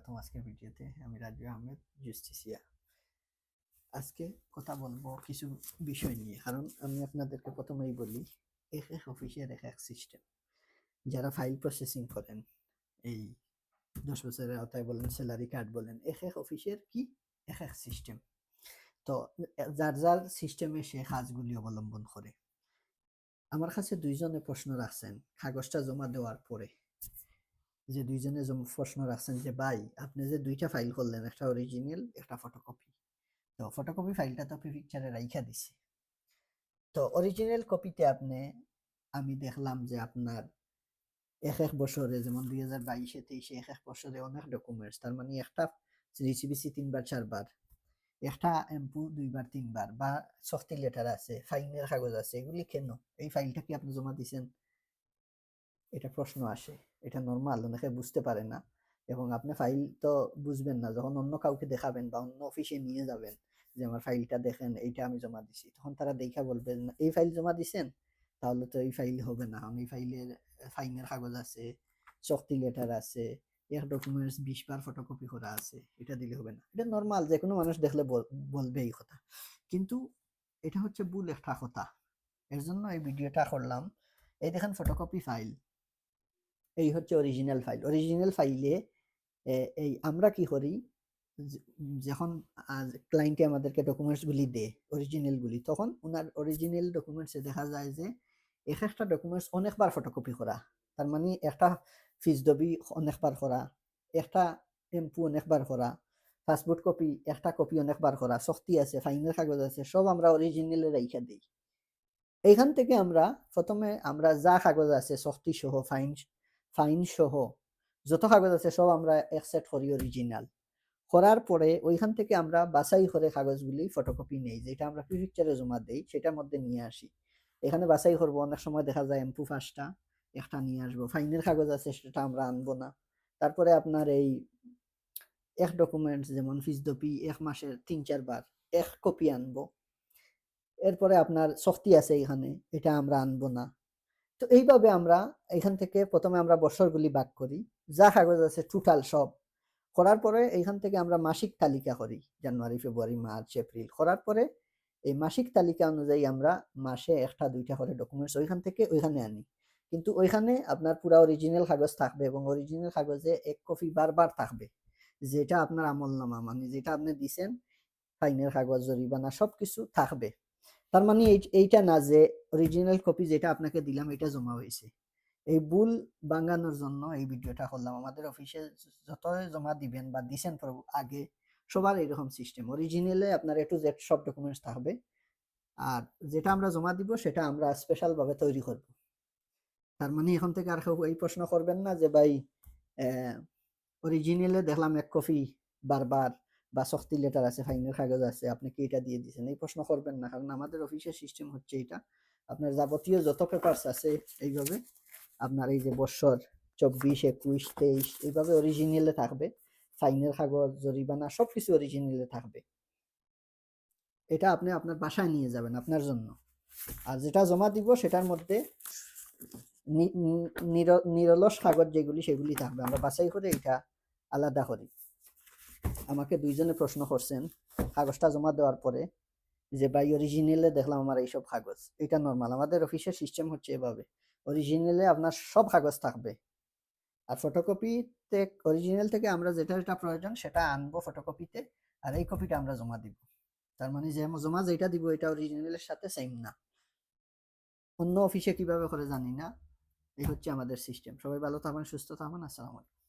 স্বাগতম আজকের ভিডিওতে। আমি রাজু আহমেদ, জুস্টিসিয়া। আজকে কথা বলবো কিছু বিষয় নিয়ে, কারণ আমি আপনাদেরকে প্রথমেই বলি, এক এক অফিসের এক এক সিস্টেম। যারা ফাইল প্রসেসিং করেন, এই 10 বছরের আওতায় বলেন, স্যালারি কার্ড বলেন, এক এক অফিসের কি এক এক সিস্টেম। তো যার যার সিস্টেমে সে কাজগুলি অবলম্বন করে। আমার কাছে দুইজনে প্রশ্ন রাখছেন কাগজটা জমা দেওয়ার পরে, যে দুইজনে প্রশ্ন রাখছেন যে ভাই আপনি যে দুইটা ফাইল করলেন, একটা অরিজিনাল একটা ফটোকপি, তো ফটোকপি ফাইলটা তো পিকচারে রাইখা দিছে, তো অরিজিনাল কপিতে আপনি, আমি দেখলাম যে আপনার এক এক বছরে, যেমন 2022-এ 23-এ এক এক বছরে অনেক ডকুমেন্টস, তার মানে একটা রিসিবিসি 3 বার 4 বার, একটা এমপু 2 বার 3 বার, বা সফটি লেটার আছে, ফাইনের কাগজ আছে, এগুলি কেন? এই ফাইলটা কি আপনি জমা দিছেন? এটা প্রশ্ন আসে। এটা নরমাল, অনেকে বুঝতে পারে না, এবং আপনি ফাইল তো বুঝবেন না যখন অন্য কাউকে দেখাবেন বা অন্য অফিসে নিয়ে যাবেন, যে আমার ফাইলটা দেখেন, এইটা আমি জমা দিছি, তখন তারা দেখা বলবেন না এই ফাইল জমা দিছেন, তাহলে তো এই ফাইল হবে না, কারণ এই ফাইলের ফাইনের কাগজ আছে, চুক্তি লেটার আছে, এক ডকুমেন্টস 20 বার ফটোকপি করা আছে, এটা দিলে হবে না। এটা নরমাল, যে কোনো মানুষ দেখলে বলবে এই কথা। কিন্তু এটা হচ্ছে ভুল একটা কথা। এর জন্য এই ভিডিওটা করলাম। এই দেখেন ফটোকপি ফাইল, এই হচ্ছে অরিজিনাল ফাইল। অরিজিনাল ফাইলে এই আমরা কি করি, যখন ক্লায়েন্টে আমাদেরকে ডকুমেন্টসগুলি দেয় অরিজিনালগুলি, তখন ওনার অরিজিনাল ডকুমেন্টসে দেখা যায় যে এক একটা ডকুমেন্টস অনেকবার ফটোকপি করা। তার মানে একটা ফিসডবি অনেকবার করা, একটা এমপু অনেকবার করা, পাসপোর্ট কপি একটা কপি অনেকবার করা, শক্তি আছে, ফাইনের কাগজ আছে, সব আমরা অরিজিনালে রাইখা দিই। এইখান থেকে আমরা প্রথমে আমরা যা কাগজ আছে, শক্তি সহ, ফাইন সহ যত কাগজ আছে সব আমরা একসেট করি অরিজিনাল। করার পরে ওইখান থেকে আমরা বাছাই করে কাগজগুলি ফটোকপি নেই, যেটা আমরা পিকচারে জমা দেই, সেটার মধ্যে নিয়ে আসি। এখানে বাছাই করবো, অনেক সময় দেখা যায় এমপু 5টা, একটা নিয়ে আসবো, ফাইনের কাগজ আছে সেটা আমরা আনবো না। তারপরে আপনার এই এক ডকুমেন্টস যেমন ফিসডপি 1 মাসের 3-4 বার এক কপি আনবো। এরপরে আপনার শক্তি আছে এখানে, এটা আমরা আনবো না। তো এইভাবে আমরা এখান থেকে প্রথমে আমরা বছরগুলি ভাগ করি, যা কাগজ আছে টোটাল সব করার পরে এইখান থেকে আমরা মাসিক তালিকা করি, জানুয়ারি ফেব্রুয়ারি মার্চ এপ্রিল। করার পরে এই মাসিক তালিকা অনুযায়ী আমরা মাসে একটা 2টা করে ডকুমেন্টস ওইখান থেকে ওইখানে আনি। কিন্তু ওইখানে আপনার পুরা অরিজিনাল কাগজ থাকবে, এবং অরিজিনাল কাগজে এক কপি বারবার থাকবে, যেটা আপনার আমলনামা, মানে যেটা আপনি দিছেন, ফাইনের কাগজ, জরিমানা সবকিছু থাকবে। তার মানে এইটা না যে অরিজিনাল কপি যেটা আপনাকে দিলাম এটা জমা হয়েছে। এই ভুল ভাঙানোর জন্য এই ভিডিওটা করলাম। আমাদের অফিসে যত জমা দিবেন বা দিছেন আগে, সবার এরকম সিস্টেম, অরিজিনালে আপনার A to Z সব ডকুমেন্টস থাকবে, আর যেটা আমরা জমা দিব সেটা আমরা স্পেশাল ভাবে তৈরি করব। তার মানে এখন থেকে আর কেউ এই প্রশ্ন করবেন না যে ভাই অরিজিনালে দেখলাম এক কপি বারবার, বা শক্তি লেটার আছে, ফাইনের কাগজ আছে, আপনি কি এটা দিয়ে দিয়েছেন, এই প্রশ্ন করবেন না, কারণ আমাদের অফিসের সিস্টেম হচ্ছে এটা। আপনার যাবতীয় যত পেপারস আছে এইভাবে আপনার এই যে বছর 24, 21, 23 এইভাবে অরিজিনালে থাকবে, ফাইনের কাগজ, জরিমানা সবকিছু অরিজিনালে থাকবে। এটা আপনি আপনার বাসায় নিয়ে যাবেন আপনার জন্য। আর যেটা জমা দিব সেটার মধ্যে নিরলস কাগজ যেগুলি, সেগুলি থাকবে। আমরা বাছাই করে এটা আলাদা করি। আমাকে দুইজনে প্রশ্ন করছেন কাগজটা জমা দেওয়ার পরে, যে ভাই অরিজিনালে দেখলাম আমার এইসব কাগজ। এটা নর্মাল, আমাদের অফিসের সিস্টেম হচ্ছে এভাবে, অরিজিনালে আপনার সব কাগজ থাকবে, আর ফটোকপিতে অরিজিনাল থেকে আমরা যেটা যেটা প্রয়োজন সেটা আনবো ফটোকপিতে, আর এই কপিটা আমরা জমা দিব। তার মানে যে জমা যেটা দিব এটা অরিজিনালের সাথে সেম না। অন্য অফিসে কিভাবে করে জানি না, এই হচ্ছে আমাদের সিস্টেম। সবাই ভালো থাকবেন, সুস্থ থাকবেন। আসসালামু আলাইকুম।